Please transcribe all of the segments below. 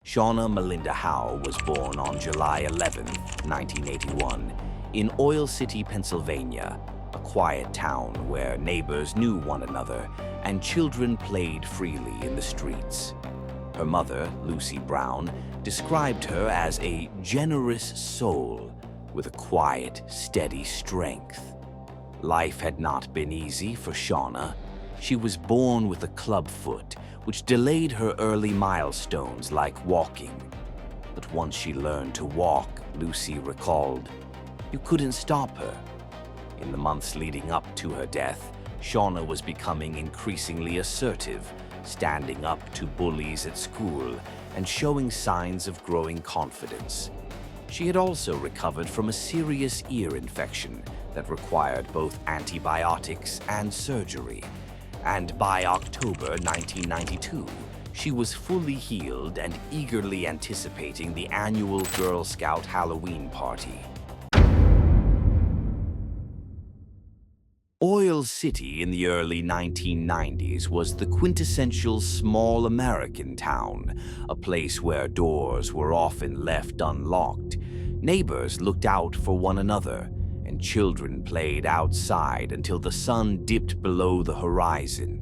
Shauna Melinda Howe was born on July 11, 1981, in Oil City, Pennsylvania, a quiet town where neighbors knew one another and children played freely in the streets. Her mother, Lucy Brown, described her as a generous soul with a quiet, steady strength. Life had not been easy for Shauna. She was born with a club foot, which delayed her early milestones like walking. But once she learned to walk, Lucy recalled, you couldn't stop her. In the months leading up to her death, Shauna was becoming increasingly assertive, standing up to bullies at school and showing signs of growing confidence. She had also recovered from a serious ear infection that required both antibiotics and surgery. And by October 1992, she was fully healed and eagerly anticipating the annual Girl Scout Halloween party. Oil City in the early 1990s was the quintessential small American town, a place where doors were often left unlocked. Neighbors looked out for one another, and children played outside until the sun dipped below the horizon.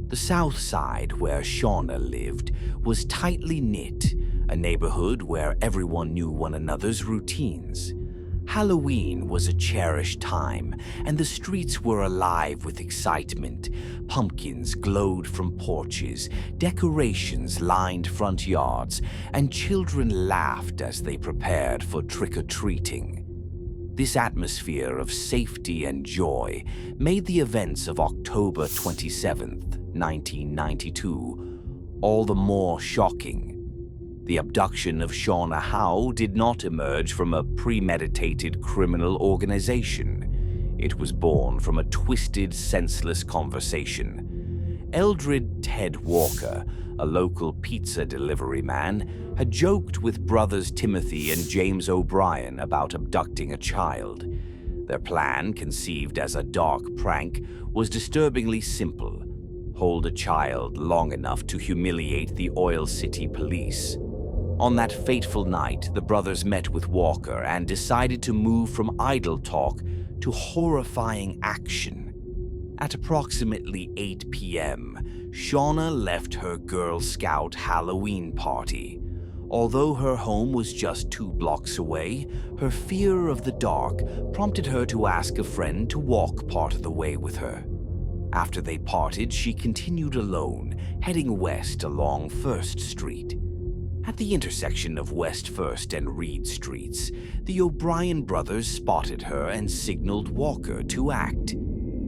The South Side, where Shauna lived, was tightly knit, a neighborhood where everyone knew one another's routines. Halloween was a cherished time, and the streets were alive with excitement. Pumpkins glowed from porches, decorations lined front yards, and children laughed as they prepared for trick-or-treating. This atmosphere of safety and joy made the events of October 27, 1992, all the more shocking. The abduction of Shauna Howe did not emerge from a premeditated criminal organization. It was born from a twisted, senseless conversation. Eldred Ted Walker, a local pizza delivery man, had joked with brothers Timothy and James O'Brien about abducting a child. Their plan, conceived as a dark prank, was disturbingly simple. Hold a child long enough to humiliate the Oil City police. On that fateful night, the brothers met with Walker and decided to move from idle talk to horrifying action. At approximately 8 p.m., Shauna left her Girl Scout Halloween party. Although her home was just 2 blocks away, her fear of the dark prompted her to ask a friend to walk part of the way with her. After they parted, she continued alone, heading west along 1st Street. At the intersection of West 1st and Reed Streets, the O'Brien brothers spotted her and signaled Walker to act.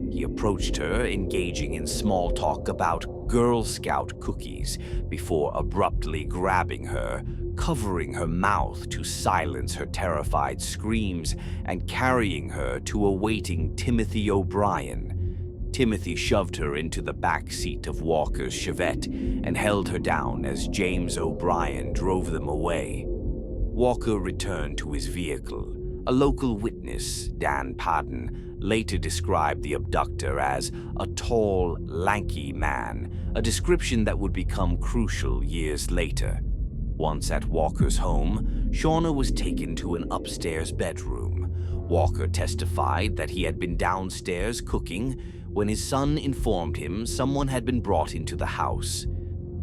He approached her, engaging in small talk about Girl Scout cookies, before abruptly grabbing her, covering her mouth to silence her terrified screams, and carrying her to a waiting Timothy O'Brien. Timothy shoved her into the back seat of Walker's Chevette and held her down as James O'Brien drove them away. Walker returned to his vehicle. A local witness, Dan Padden, later described the abductor as a tall, lanky man, a description that would become crucial years later. Once at Walker's home, Shauna was taken to an upstairs bedroom. Walker testified that he had been downstairs cooking when his son informed him someone had been brought into the house.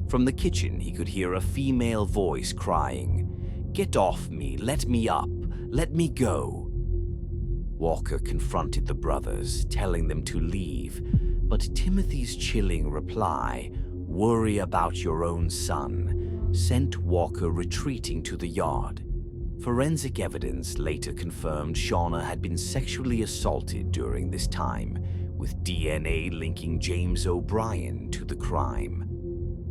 From the kitchen, he could hear a female voice crying, "Get off me, let me up, let me go." Walker confronted the brothers, telling them to leave, but Timothy's chilling reply, "Worry about your own son," sent Walker retreating to the yard. Forensic evidence later confirmed Shauna had been sexually assaulted during this time, with DNA linking James O'Brien to the crime.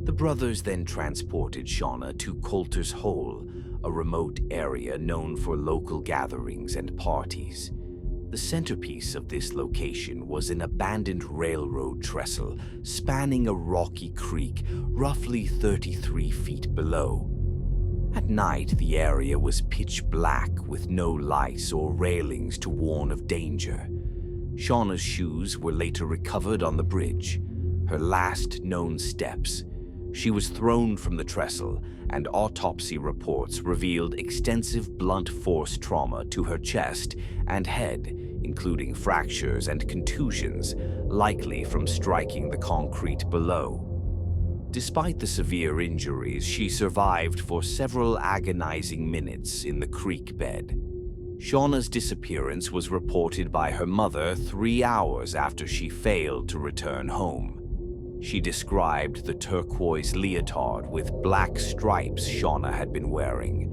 The brothers then transported Shauna to Coulter's Hole, a remote area known for local gatherings and parties. The centerpiece of this location was an abandoned railroad trestle spanning a rocky creek roughly 33 feet below. At night, the area was pitch black with no lights or railings to warn of danger. Shauna's shoes were later recovered on the bridge, her last known steps. She was thrown from the trestle, and autopsy reports revealed extensive blunt force trauma to her chest and head, including fractures and contusions, likely from striking the concrete below. Despite the severe injuries, she survived for several agonizing minutes in the creek bed. Shauna's disappearance was reported by her mother 3 hours after she failed to return home. She described the turquoise leotard with black stripes Shauna had been wearing.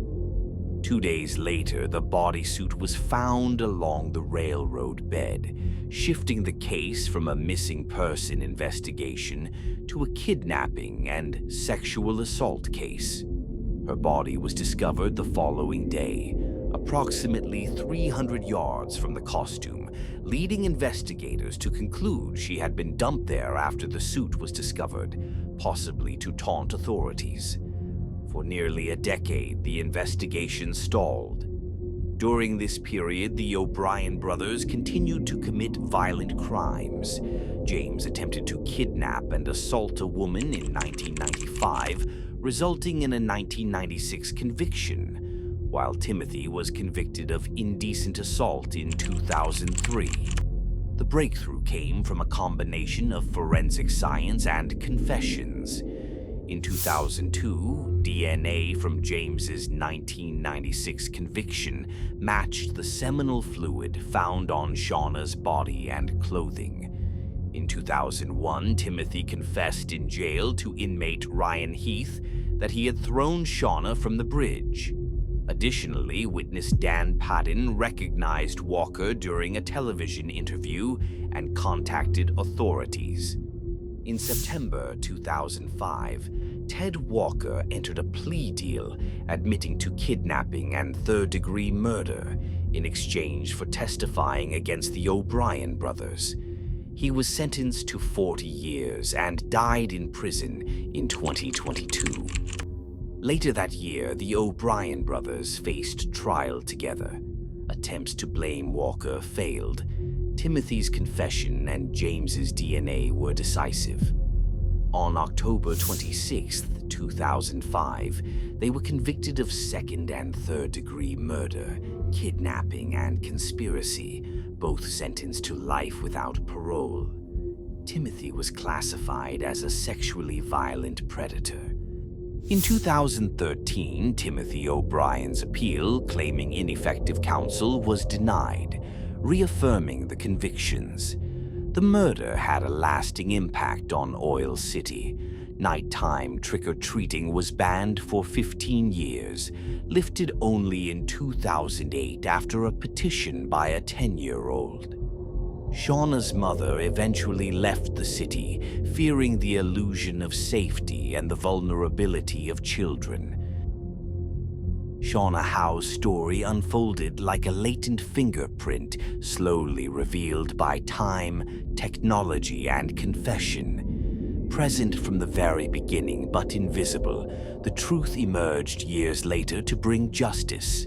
2 days later, the bodysuit was found along the railroad bed, shifting the case from a missing person investigation to a kidnapping and sexual assault case. Her body was discovered the following day, approximately 300 yards from the costume, leading investigators to conclude she had been dumped there after the suit was discovered, possibly to taunt authorities. For nearly a decade, the investigation stalled. During this period, the O'Brien brothers continued to commit violent crimes. James attempted to kidnap and assault a woman in 1995, resulting in a 1996 conviction, while Timothy was convicted of indecent assault in 2003. The breakthrough came from a combination of forensic science and confessions. In 2002, DNA from James's 1996 conviction matched the seminal fluid found on Shauna's body and clothing. In 2001, Timothy confessed in jail to inmate Ryan Heath that he had thrown Shauna from the bridge. Additionally, witness Dan Padden recognized Walker during a television interview and contacted authorities. In September 2005, Ted Walker entered a plea deal admitting to kidnapping and third-degree murder in exchange for testifying against the O'Brien brothers. He was sentenced to 40 years and died in prison in 2022. Later that year, the O'Brien brothers faced trial together. Attempts to blame Walker failed. Timothy's confession and James's DNA were decisive. On October 26, 2005, they were convicted of second- and third-degree murder, kidnapping, and conspiracy, both sentenced to life without parole. Timothy was classified as a sexually violent predator. In 2013, Timothy O'Brien's appeal, claiming ineffective counsel, was denied, reaffirming the convictions. The murder had a lasting impact on Oil City. Nighttime trick-or-treating was banned for 15 years, lifted only in 2008 after a petition by a 10-year-old. Shauna's mother eventually left the city, fearing the illusion of safety and the vulnerability of children. Shauna Howe's story unfolded like a latent fingerprint, slowly revealed by time, technology, and confession. Present from the very beginning but invisible, the truth emerged years later to bring justice.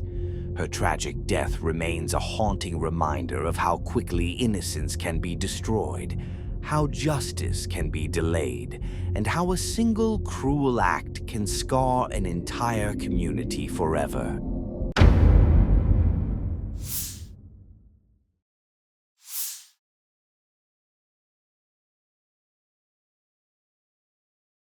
Her tragic death remains a haunting reminder of how quickly innocence can be destroyed, how justice can be delayed, and how a single cruel act can scar an entire community forever.